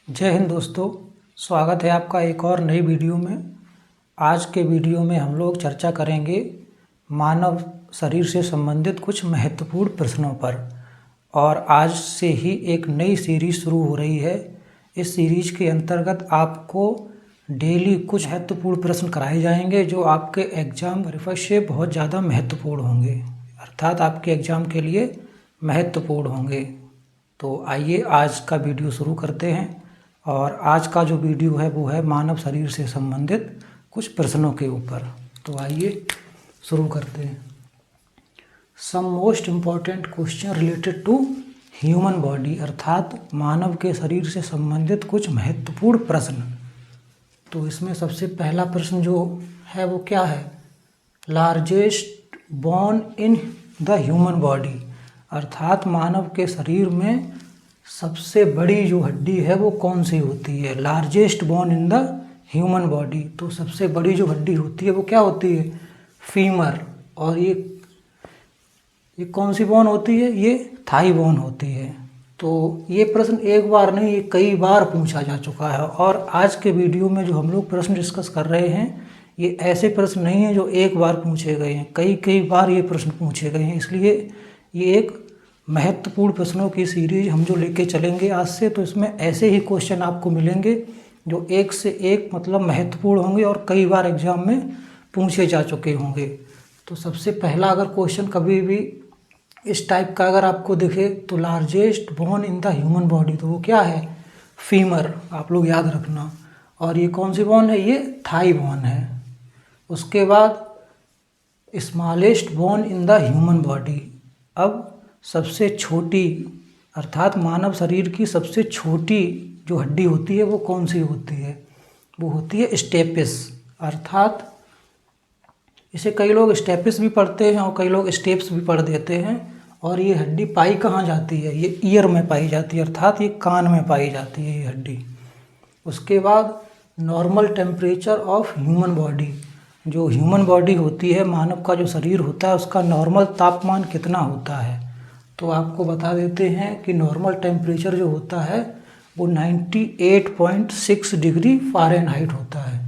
जय हिंद दोस्तों, स्वागत है आपका एक और नई वीडियो में। आज के वीडियो में हम लोग चर्चा करेंगे मानव शरीर से संबंधित कुछ महत्वपूर्ण प्रश्नों पर। और आज से ही एक नई सीरीज़ शुरू हो रही है। इस सीरीज़ के अंतर्गत आपको डेली कुछ महत्वपूर्ण प्रश्न कराए जाएंगे जो आपके एग्ज़ाम पर्पज़ से बहुत ज़्यादा महत्वपूर्ण होंगे, अर्थात आपके एग्ज़ाम के लिए महत्वपूर्ण होंगे। तो आइए आज का वीडियो शुरू करते हैं। और आज का जो वीडियो है वो है मानव शरीर से संबंधित कुछ प्रश्नों के ऊपर। तो आइए शुरू करते हैं। Some most important question related to human body, अर्थात मानव के शरीर से संबंधित कुछ महत्वपूर्ण प्रश्न। तो इसमें सबसे पहला प्रश्न जो है वो क्या है? Largest bone in the human body, अर्थात मानव के शरीर में सबसे बड़ी जो हड्डी है वो कौन सी होती है? Largest bone in the human body. तो सबसे बड़ी जो हड्डी होती है वो क्या होती है? फीमर। और ये कौन सी बोन होती है? ये थाई बोन होती है। तो ये प्रश्न एक बार नहीं, ये कई बार पूछा जा चुका है। और आज के वीडियो में जो हम लोग प्रश्न डिस्कस कर रहे हैं ये ऐसे प्रश्न नहीं हैं जो एक बार पूछे गए हैं, कई बार ये प्रश्न पूछे गए हैं। इसलिए ये एक महत्वपूर्ण प्रश्नों की सीरीज हम जो लेके चलेंगे आज से, तो इसमें ऐसे ही क्वेश्चन आपको मिलेंगे जो एक से एक मतलब महत्वपूर्ण होंगे और कई बार एग्जाम में पूछे जा चुके होंगे। तो सबसे पहला अगर क्वेश्चन कभी भी इस टाइप का अगर आपको दिखे तो largest bone in the human body, तो वो क्या है? फीमर। आप लोग याद रखना। और ये कौन सी बोन है? ये थाई बोन है। उसके बाद smallest bone in the human body. अब सबसे छोटी, अर्थात मानव शरीर की सबसे छोटी जो हड्डी होती है वो कौन सी होती है? वो होती है स्टेपिस, अर्थात इसे कई लोग स्टेपिस भी पढ़ते हैं और कई लोग स्टेप्स भी पढ़ देते हैं। और ये हड्डी पाई कहाँ जाती है? ये ईयर में पाई जाती है, अर्थात ये कान में पाई जाती है ये हड्डी। उसके बाद normal temperature of human body, जो ह्यूमन बॉडी होती है, मानव का जो शरीर होता है उसका नॉर्मल तापमान कितना होता है? तो आपको बता देते हैं कि नॉर्मल टेम्परेचर जो होता है वो 98.6 डिग्री फ़ारेनहाइट होता है।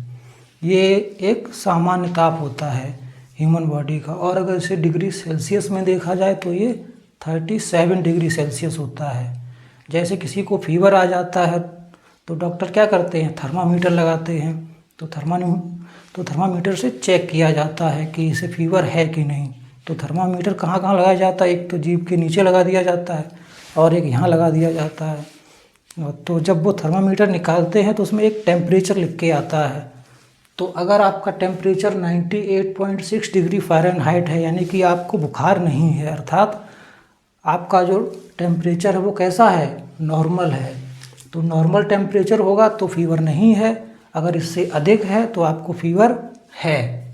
ये एक सामान्य ताप होता है ह्यूमन बॉडी का। और अगर इसे डिग्री सेल्सियस में देखा जाए तो ये 37 डिग्री सेल्सियस होता है। जैसे किसी को फीवर आ जाता है तो डॉक्टर क्या करते हैं? थर्मामीटर लगाते हैं। तो थर्मामीटर से चेक किया जाता है कि इसे फीवर है कि नहीं। तो थर्मामीटर कहाँ कहाँ लगाया जाता है? एक तो जीभ के नीचे लगा दिया जाता है और एक यहाँ लगा दिया जाता है। तो जब वो थर्मामीटर निकालते हैं तो उसमें एक टेम्परेचर लिख के आता है। तो अगर आपका टेम्परेचर 98.6 डिग्री फ़ारेनहाइट है, यानी कि आपको बुखार नहीं है, अर्थात आपका जो टेम्परेचर है वो कैसा है? नॉर्मल है। तो नॉर्मल टेम्परेचर होगा तो फीवर नहीं है, अगर इससे अधिक है तो आपको फीवर है।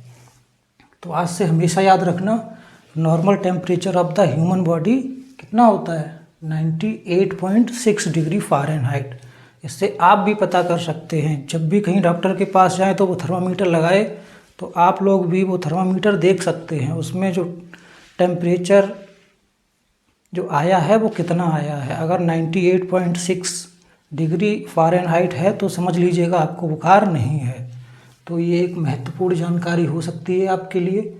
तो आज से हमेशा याद रखना, normal temperature of the human body कितना होता है? 98.6 डिग्री फ़ारेनहाइट। इससे आप भी पता कर सकते हैं, जब भी कहीं डॉक्टर के पास जाएं तो वो थर्मामीटर लगाए तो आप लोग भी वो थर्मामीटर देख सकते हैं, उसमें जो टेम्परेचर जो आया है वो कितना आया है। अगर 98.6 डिग्री फ़ारेनहाइट है तो समझ लीजिएगा आपको बुखार नहीं है। तो ये एक महत्वपूर्ण जानकारी हो सकती है आपके लिए।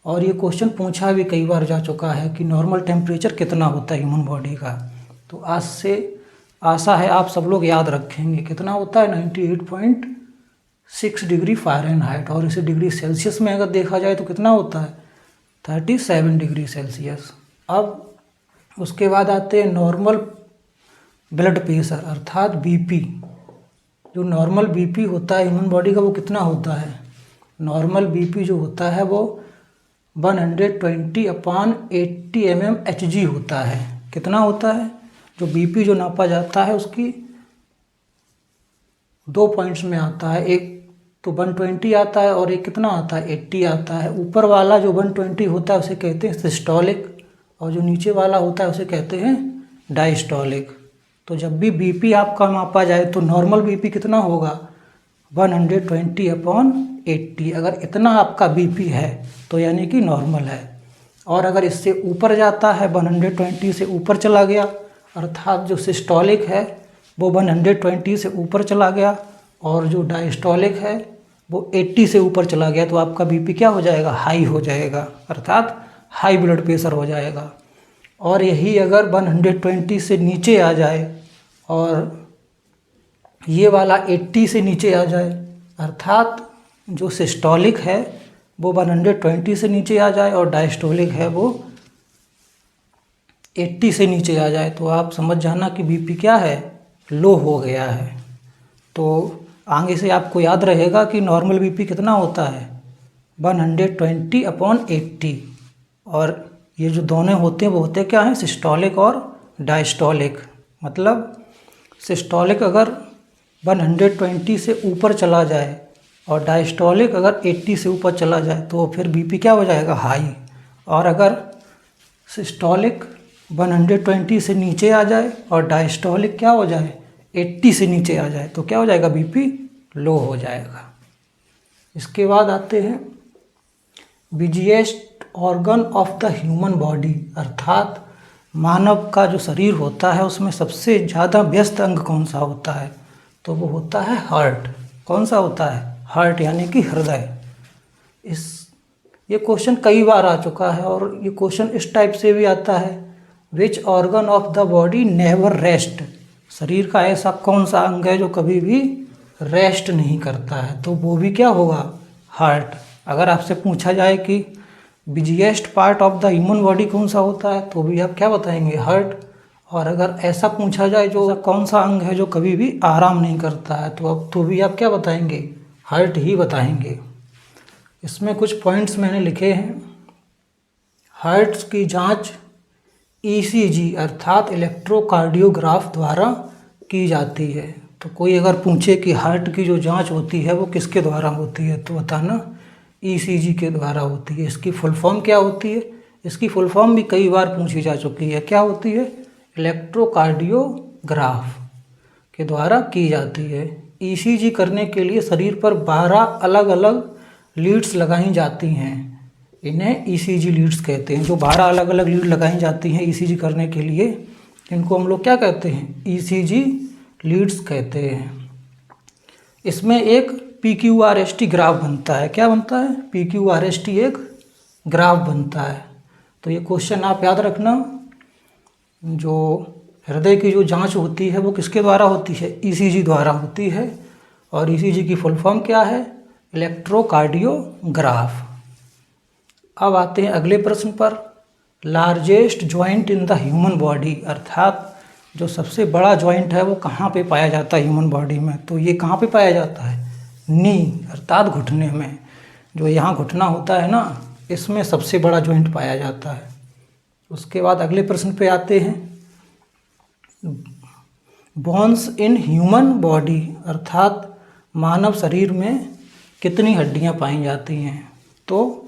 और ये क्वेश्चन पूछा भी कई बार जा चुका है कि नॉर्मल टेम्परेचर कितना होता है ह्यूमन बॉडी का। तो आज से आशा है आप सब लोग याद रखेंगे कितना होता है? 98.6 डिग्री फ़ारेनहाइट। और इसे डिग्री सेल्सियस में अगर देखा जाए तो कितना होता है? 37 डिग्री सेल्सियस। अब उसके बाद आते हैं नॉर्मल ब्लड प्रेशर, अर्थात बीपी। जो नॉर्मल बीपी होता है ह्यूमन बॉडी का वो कितना होता है? नॉर्मल बीपी जो होता है वो 120/80 mmHg होता है। कितना होता है? जो बीपी जो नापा जाता है उसकी 2 पॉइंट्स में आता है, एक तो 120 आता है और एक कितना आता है? 80 आता है। ऊपर वाला जो 120 होता है उसे कहते हैं सिस्टोलिक और जो नीचे वाला होता है उसे कहते हैं डायस्टोलिक। तो जब भी बीपी आपका मापा जाए तो नॉर्मल बीपी कितना होगा? 120/80। अगर इतना आपका बीपी है तो यानी कि नॉर्मल है। और अगर इससे ऊपर जाता है, 120 से ऊपर चला गया, अर्थात जो सिस्टोलिक है वो 120 से ऊपर चला गया और जो डायस्टोलिक है वो 80 से ऊपर चला गया, तो आपका बीपी क्या हो जाएगा, हाई हो जाएगा, अर्थात हाई ब्लड प्रेशर हो जाएगा। और यही अगर 120 से नीचे आ जाए और ये वाला 80 से नीचे आ जाए, अर्थात जो सिस्टोलिक है वो 120 से नीचे आ जाए और डायस्टोलिक है वो 80 से नीचे आ जाए, तो आप समझ जाना कि बीपी क्या है, लो हो गया है। तो आगे से आपको याद रहेगा कि नॉर्मल बीपी कितना होता है, 120/80। और ये जो दोनों होते हैं वो होते क्या हैं, सिस्टोलिक और डायस्टोलिक। मतलब सिस्टोलिक अगर 120 से ऊपर चला जाए और डायस्टोलिक अगर 80 से ऊपर चला जाए तो फिर बीपी क्या हो जाएगा, हाई। और अगर सिस्टोलिक 120 से नीचे आ जाए और डायस्टोलिक क्या हो जाए, 80 से नीचे आ जाए, तो क्या हो जाएगा, बीपी लो हो जाएगा। इसके बाद आते हैं busiest organ of the human body, अर्थात मानव का जो शरीर होता है उसमें सबसे ज़्यादा व्यस्त अंग कौन सा होता है, तो वो होता है हार्ट। कौन सा होता है, हार्ट, यानी कि हृदय। ये क्वेश्चन कई बार आ चुका है और ये क्वेश्चन इस टाइप से भी आता है, which organ of the body never rest, शरीर का ऐसा कौन सा अंग है जो कभी भी रेस्ट नहीं करता है, तो वो भी क्या होगा, हार्ट। अगर आपसे पूछा जाए कि busiest part of the human body कौन सा होता है, तो भी आप क्या बताएंगे, हार्ट। और अगर ऐसा पूछा जाए जो कौन सा अंग है जो कभी भी आराम नहीं करता है, तो अब तो भी आप क्या बताएंगे, हार्ट ही बताएंगे। इसमें कुछ पॉइंट्स मैंने लिखे हैं। हार्ट की जांच ईसीजी अर्थात इलेक्ट्रोकार्डियोग्राफ द्वारा की जाती है। तो कोई अगर पूछे कि हार्ट की जो जांच होती है वो किसके द्वारा होती है, तो बताना ईसीजी के द्वारा होती है। इसकी फुल फॉर्म क्या होती है, इसकी फुल फॉर्म भी कई बार पूछी जा चुकी है, क्या होती है, इलेक्ट्रोकार्डियोग्राफ के द्वारा की जाती है। ईसीजी करने के लिए शरीर पर 12 अलग अलग लीड्स लगाई जाती हैं, इन्हें ईसीजी लीड्स कहते हैं। जो 12 अलग अलग लीड लगाई जाती हैं ईसीजी करने के लिए, इनको हम लोग क्या कहते हैं, ईसीजी लीड्स कहते हैं। इसमें एक PQRST ग्राफ बनता है, क्या बनता है, PQRST एक ग्राफ बनता है। तो ये क्वेश्चन आप याद रखना, जो हृदय की जो जांच होती है वो किसके द्वारा होती है, ईसीजी द्वारा होती है। और ईसीजी की फुल फॉर्म क्या है, इलेक्ट्रोकार्डियोग्राफ। अब आते हैं अगले प्रश्न पर, largest joint in the human body, अर्थात जो सबसे बड़ा जॉइंट है वो कहाँ पे पाया जाता है ह्यूमन बॉडी में, तो ये कहाँ पे पाया जाता है, नी अर्थात घुटने में। जो यहाँ घुटना होता है ना, इसमें सबसे बड़ा जॉइंट पाया जाता है। उसके बाद अगले प्रश्न पे आते हैं, बोन्स इन ह्यूमन बॉडी, अर्थात मानव शरीर में कितनी हड्डियाँ पाई जाती हैं, तो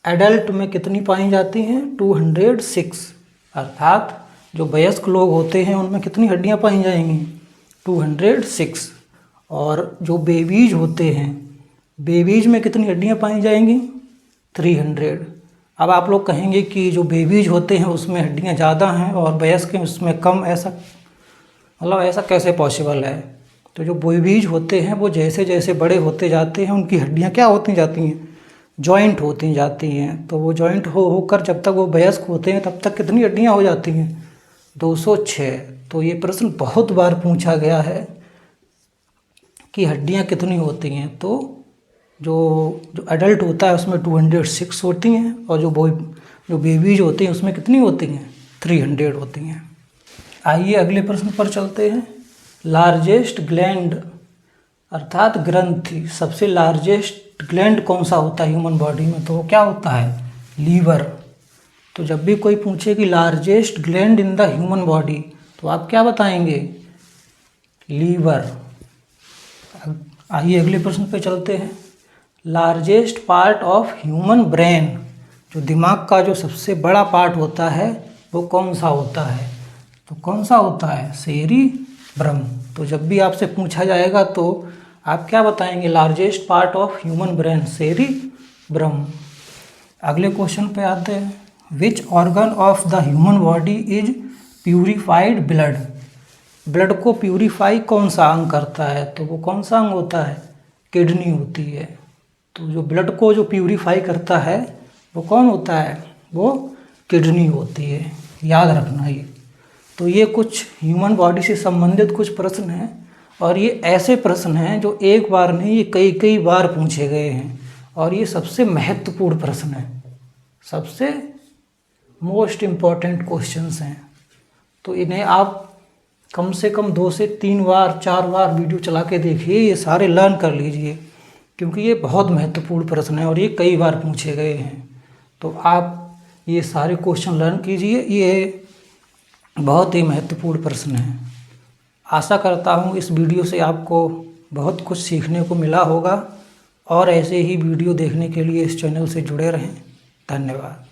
एडल्ट में कितनी पाई जाती हैं, 206, अर्थात जो वयस्क लोग होते हैं उनमें कितनी हड्डियाँ पाई जाएंगी, 206। और जो बेबीज होते हैं, बेबीज में कितनी हड्डियाँ पाई जाएंगी, 300। अब आप लोग कहेंगे कि जो बेबीज होते हैं उसमें हड्डियाँ ज़्यादा हैं और वयस्क उसमें कम, ऐसा मतलब ऐसा कैसे पॉसिबल है। तो जो बेबीज होते हैं वो जैसे जैसे बड़े होते जाते हैं उनकी हड्डियाँ क्या होती जाती हैं, जॉइंट होती जाती हैं। तो वो जॉइंट होकर जब तक वो वयस्क होते हैं तब तक कितनी हड्डियाँ हो जाती हैं, 206। तो ये प्रश्न बहुत बार पूछा गया है कि हड्डियाँ कितनी होती हैं, तो जो एडल्ट होता है उसमें 206 होती हैं और जो बेबीज होती हैं उसमें कितनी होती हैं, 300 होती हैं। आइए अगले प्रश्न पर चलते हैं। लार्जेस्ट ग्लैंड अर्थात ग्रंथि, सबसे लार्जेस्ट ग्लैंड कौन सा होता है ह्यूमन बॉडी में, तो वो क्या होता है, लीवर। तो जब भी कोई पूछे कि largest gland in the human body, तो आप क्या बताएंगे, लीवर। आइए अगले प्रश्न पे चलते हैं। Largest part of human brain, जो दिमाग का जो सबसे बड़ा पार्ट होता है वो कौन सा होता है, तो कौन सा होता है, सेरिब्रम। तो जब भी आपसे पूछा जाएगा तो आप क्या बताएंगे, largest part of human brain, cerebrum. अगले क्वेश्चन पे आते हैं, which organ of the human body is purified blood, blood को प्यूरिफाई कौन सा अंग करता है? तो वो कौन सा अंग होता है? किडनी होती है। तो जो ब्लड को जो प्यूरिफाई करता है वो कौन होता है? वो किडनी होती है। याद रखना ये। तो ये कुछ ह्यूमन बॉडी से संबंधित कुछ प्रश्न हैं, और ये ऐसे प्रश्न हैं जो एक बार नहीं, ये कई कई बार पूछे गए हैं, और ये सबसे महत्वपूर्ण प्रश्न हैं, सबसे मोस्ट इम्पॉर्टेंट क्वेश्चंस हैं। तो इन्हें आप कम से कम 2 से 3 बार 4 बार वीडियो चला के देखिए, ये सारे लर्न कर लीजिए, क्योंकि ये बहुत महत्वपूर्ण प्रश्न है और ये कई बार पूछे गए हैं। तो आप ये सारे क्वेश्चन लर्न कीजिए, ये बहुत ही महत्वपूर्ण प्रश्न है। आशा करता हूँ इस वीडियो से आपको बहुत कुछ सीखने को मिला होगा, और ऐसे ही वीडियो देखने के लिए इस चैनल से जुड़े रहें। धन्यवाद।